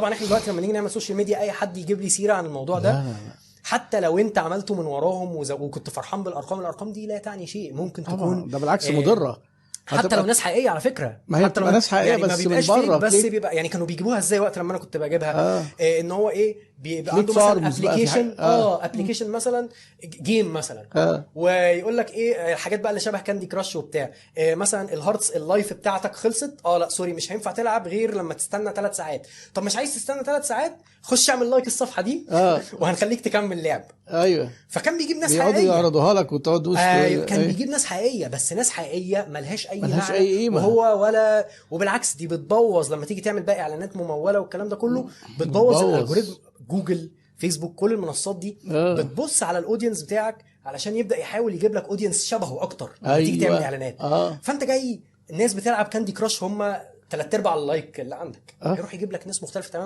طبعا احنا دلوقتي لما نيجي نعمل سوشيال ميديا اي حد يجيب لي سيره عن الموضوع ده، لا. حتى لو انت عملته من وراهم وكنت فرحان بالارقام، الارقام دي لا تعني شيء. ممكن طبعا تكون ده بالعكس مضره. حتى لو ناس حقيقيه على فكره، ما هي حتى لو بتبقى ناس حقيقيه يعني ما بس من بيبقاش فيك، بره بس بيبقى يعني كانوا بيجيبوها ازاي وقت لما انا كنت بجيبها. ان هو ايه، بيبقى عنده مثلا ابلكيشن ابلكيشن مثلا جيم مثلا، ويقول لك ايه الحاجات بقى اللي شبه كاندي كراش وبتاع. مثلا الهارتس اللايف بتاعتك خلصت، لا سوري مش هينفع تلعب غير لما تستنى 3 ساعات. طب مش عايز تستنى 3 ساعات، خش اعمل لايك الصفحه دي وهنخليك تكمل لعب. ايوه. فكان بيجيب ناس بيقعدوا حقيقيه يعرضوها لك وتقعد وسط. كان بيجيب ناس حقيقيه، بس ناس حقيقيه ملهاش اي ملهاش معنى اي قيمه، وهو ولا. وبالعكس دي بتبوظ لما تيجي تعمل بقى اعلانات مموله والكلام ده كله، بتبوظ الالجوريثم. جوجل، فيسبوك، كل المنصات دي بتبص على الاودينس بتاعك علشان يبدا يحاول يجيب لك اودينس شبهه اكتر لما تيجي تعمل اعلانات. فانت جاي الناس بتلعب كاندي كراش هم 3/4 اللايك اللي عندك، يروح يجيب لك ناس مختلفه تماما.